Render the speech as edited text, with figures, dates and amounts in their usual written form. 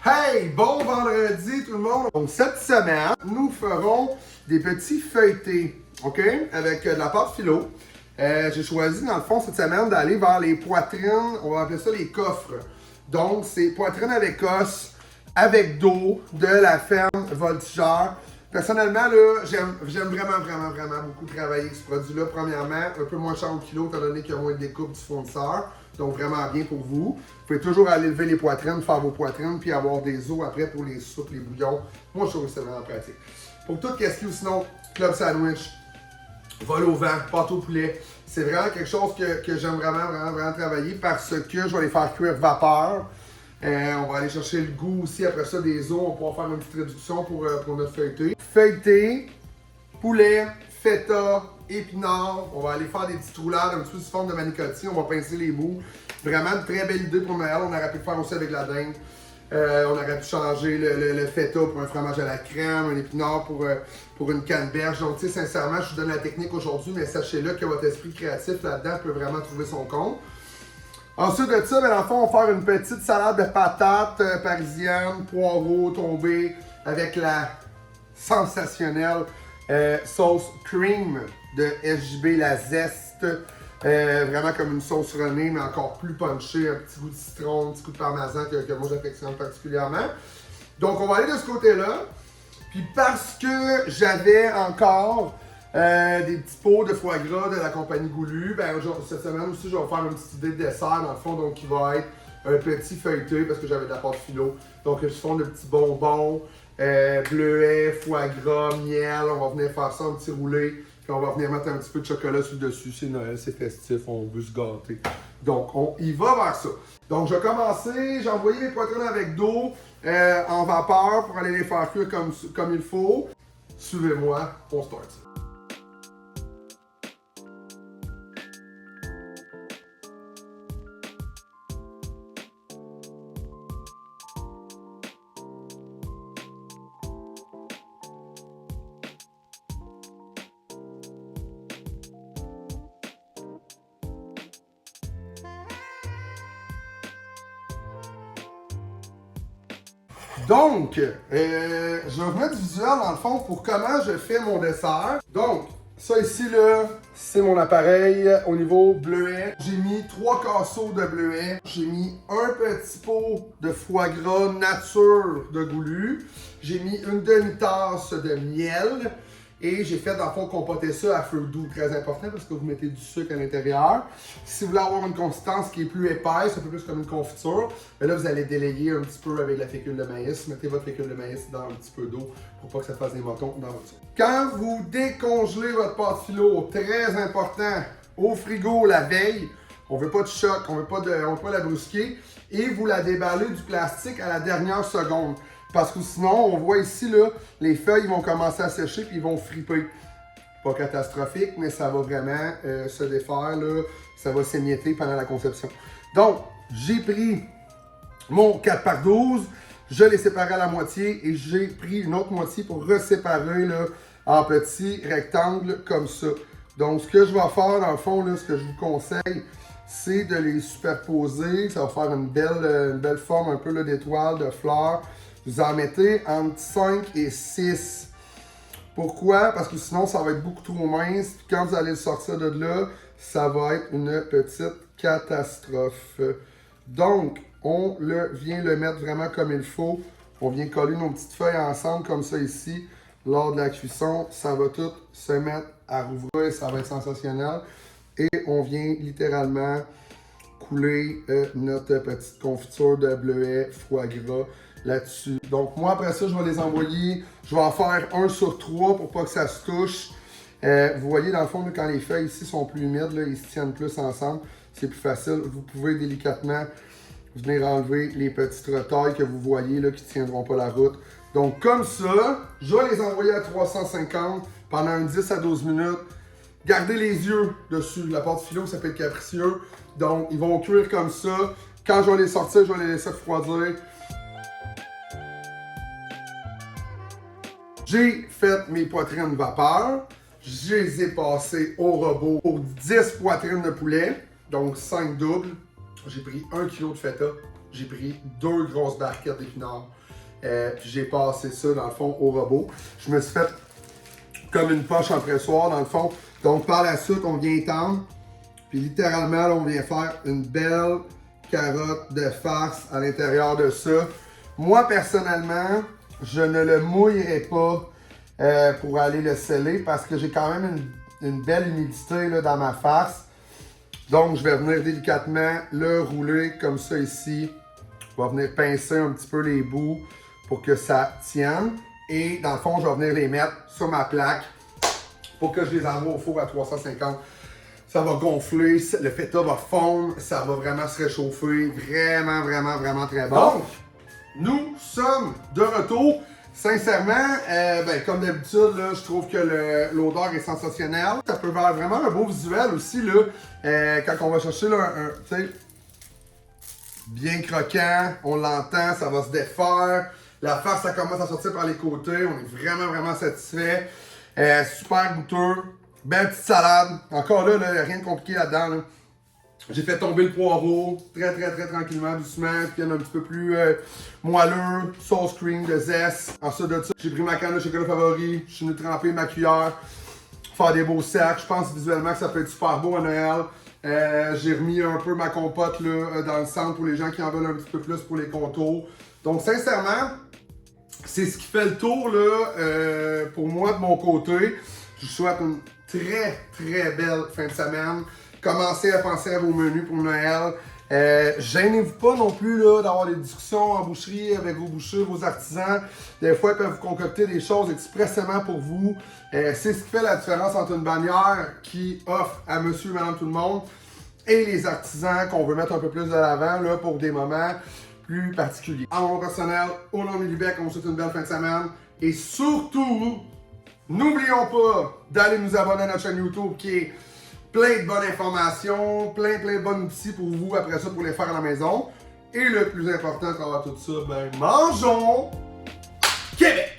Hey, bon vendredi tout le monde! Donc cette semaine, nous ferons des petits feuilletés, OK? Avec de la pâte philo. J'ai choisi dans le fond cette semaine d'aller vers les poitrines, on va appeler ça les coffres. Donc c'est poitrine avec os, avec dos de la ferme Voltigeur. Personnellement, là, j'aime vraiment beaucoup travailler ce produit-là. Premièrement, un peu moins cher au kilo, étant donné qu'il y a moins de découpe du fournisseur. Donc, vraiment bien pour vous. Vous pouvez toujours aller lever les poitrines, faire vos poitrines, puis avoir des os après pour les soupes, les bouillons. Moi, je trouve que c'est vraiment pratique. Pour tout ce qui est sinon, club sandwich, vol au vent, pâte au poulet, c'est vraiment quelque chose que j'aime vraiment travailler parce que je vais les faire cuire vapeur. On va aller chercher le goût aussi après ça des os. On va pouvoir faire une petite réduction pour notre feuilleté. Feuilleté, poulet, feta, épinards. On va aller faire des petites roulades un petit peu sous forme de manicotti. On va pincer les bouts. Vraiment une très belle idée pour Noël. On aurait pu le faire aussi avec la dinde. On aurait pu changer le feta pour un fromage à la crème, un épinard pour une canneberge. Donc, tu sais, sincèrement, je vous donne la technique aujourd'hui, mais sachez-le que votre esprit créatif là-dedans peut vraiment trouver son compte. Ensuite de ça, ben, dans le fond, on va faire une petite salade de patates parisiennes, poireaux tombés avec la sensationnelle sauce cream de SJB, la zeste. Vraiment comme une sauce renée, mais encore plus punchée, un petit goût de citron, un petit goût de parmesan que moi j'affectionne particulièrement. Donc on va aller de ce côté-là. Puis parce que j'avais encore des petits pots de foie gras de la compagnie Goulu, ben cette semaine aussi je vais faire une petite idée de dessert dans le fond, donc qui va être un petit feuilleté parce que j'avais de la pâte philo. Donc je fais de petits bonbons, bleuets, foie gras, miel, on va venir faire ça en petit roulé. Puis on va venir mettre un petit peu de chocolat sur le dessus, c'est Noël, c'est festif, on veut se gâter. Donc on y va vers ça. Donc je vais commencer, j'ai envoyé les poitrines avec d'eau en vapeur pour aller les faire cuire comme il faut. Suivez-moi, on start ça. Donc, je vais vous mettre du visuel dans le fond pour comment je fais mon dessert. Donc, ça ici là, c'est mon appareil au niveau bleuet. J'ai mis 3 casseaux de bleuet. J'ai mis un petit pot de foie gras nature de Goulu. J'ai mis une demi-tasse de miel. Et j'ai fait, dans le fond, compoter ça à feu doux. Très important parce que vous mettez du sucre à l'intérieur. Si vous voulez avoir une consistance qui est plus épaisse, un peu plus comme une confiture, mais là, vous allez délayer un petit peu avec la fécule de maïs. Mettez votre fécule de maïs dans un petit peu d'eau pour pas que ça fasse des motons dans votre sucre. Quand vous décongelez votre pâte philo, très important, au frigo la veille, on veut pas de choc, on veut pas la brusquer, et vous la déballez du plastique à la dernière seconde. Parce que sinon, on voit ici, là, les feuilles vont commencer à sécher puis ils vont friper. Pas catastrophique, mais ça va vraiment se défaire, là. Ça va s'émietter pendant la conception. Donc, j'ai pris mon 4x12, je l'ai séparé à la moitié et j'ai pris une autre moitié pour reséparer là, en petits rectangles comme ça. Donc, ce que je vais faire, dans le fond, là, ce que je vous conseille, c'est de les superposer. Ça va faire une belle forme un peu d'étoile, de fleurs. Vous en mettez entre 5 et 6. Pourquoi? Parce que sinon, ça va être beaucoup trop mince. Puis quand vous allez le sortir de là, ça va être une petite catastrophe. Donc, on vient le mettre vraiment comme il faut. On vient coller nos petites feuilles ensemble comme ça ici. Lors de la cuisson, ça va tout se mettre à rouvrir. Ça va être sensationnel. Et on vient littéralement couler notre petite confiture de bleuet, foie gras là-dessus. Donc moi après ça, je vais les envoyer, je vais en faire 1 sur 3 pour pas que ça se touche. Vous voyez dans le fond, là, quand les feuilles ici sont plus humides, là, ils se tiennent plus ensemble, c'est plus facile. Vous pouvez délicatement venir enlever les petites retailles que vous voyez là, qui ne tiendront pas la route. Donc comme ça, je vais les envoyer à 350 pendant 10 à 12 minutes. Gardez les yeux dessus. La pâte philo, ça peut être capricieux. Donc, ils vont cuire comme ça. Quand je vais les sortir, je vais les laisser refroidir. J'ai fait mes poitrines vapeur. Je les ai passées au robot pour 10 poitrines de poulet. Donc, 5 doubles. J'ai pris 1 kg de feta. j'ai pris 2 grosses barquettes d'épinards. Puis j'ai passé ça, dans le fond, au robot. Je me suis fait comme une poche en pressoir, dans le fond. Donc, par la suite, on vient étendre. Puis littéralement, là, on vient faire une belle carotte de farce à l'intérieur de ça. Moi, personnellement, je ne le mouillerai pas pour aller le sceller parce que j'ai quand même une belle humidité là, dans ma farce. Donc, je vais venir délicatement le rouler comme ça ici. Je vais venir pincer un petit peu les bouts pour que ça tienne. Et dans le fond, je vais venir les mettre sur ma plaque pour que je les envoie au four à 350. Ça va gonfler, le feta va fondre, ça va vraiment se réchauffer. Vraiment, vraiment, vraiment très bon. Donc, nous sommes de retour. Sincèrement, comme d'habitude, je trouve que l'odeur est sensationnelle. Ça peut faire vraiment un beau visuel aussi, là, quand on va chercher là, tu sais, bien croquant, on l'entend, ça va se défaire. La farce, ça commence à sortir par les côtés. On est vraiment, vraiment satisfait. Super goûteux. Belle petite salade. Encore là, rien de compliqué là-dedans. Là. J'ai fait tomber le poireau. Très, très, très tranquillement, doucement. Puis un petit peu plus moelleux. Sauce cream de zeste. Ensuite de ça, j'ai pris ma canne de chocolat favori. Je suis venu tremper ma cuillère. Faire des beaux sacs. Je pense visuellement que ça peut être super beau à Noël. J'ai remis un peu ma compote là, dans le centre pour les gens qui en veulent un petit peu plus pour les contours. Donc, sincèrement, c'est ce qui fait le tour là, pour moi de mon côté. Je vous souhaite une très, très belle fin de semaine. Commencez à penser à vos menus pour Noël. Gênez-vous pas non plus là, d'avoir des discussions en boucherie avec vos bouchers, vos artisans. Des fois, ils peuvent vous concocter des choses expressément pour vous. C'est ce qui fait la différence entre une bannière qui offre à monsieur et madame tout le monde et les artisans qu'on veut mettre un peu plus de l'avant là, pour des moments plus particulier. À mon personnel, au nom de Lubec, on vous souhaite une belle fin de semaine. Et surtout, n'oublions pas d'aller nous abonner à notre chaîne YouTube qui est plein de bonnes informations, plein de bons outils pour vous après ça pour les faire à la maison. Et le plus important à travers tout ça, mangeons Québec!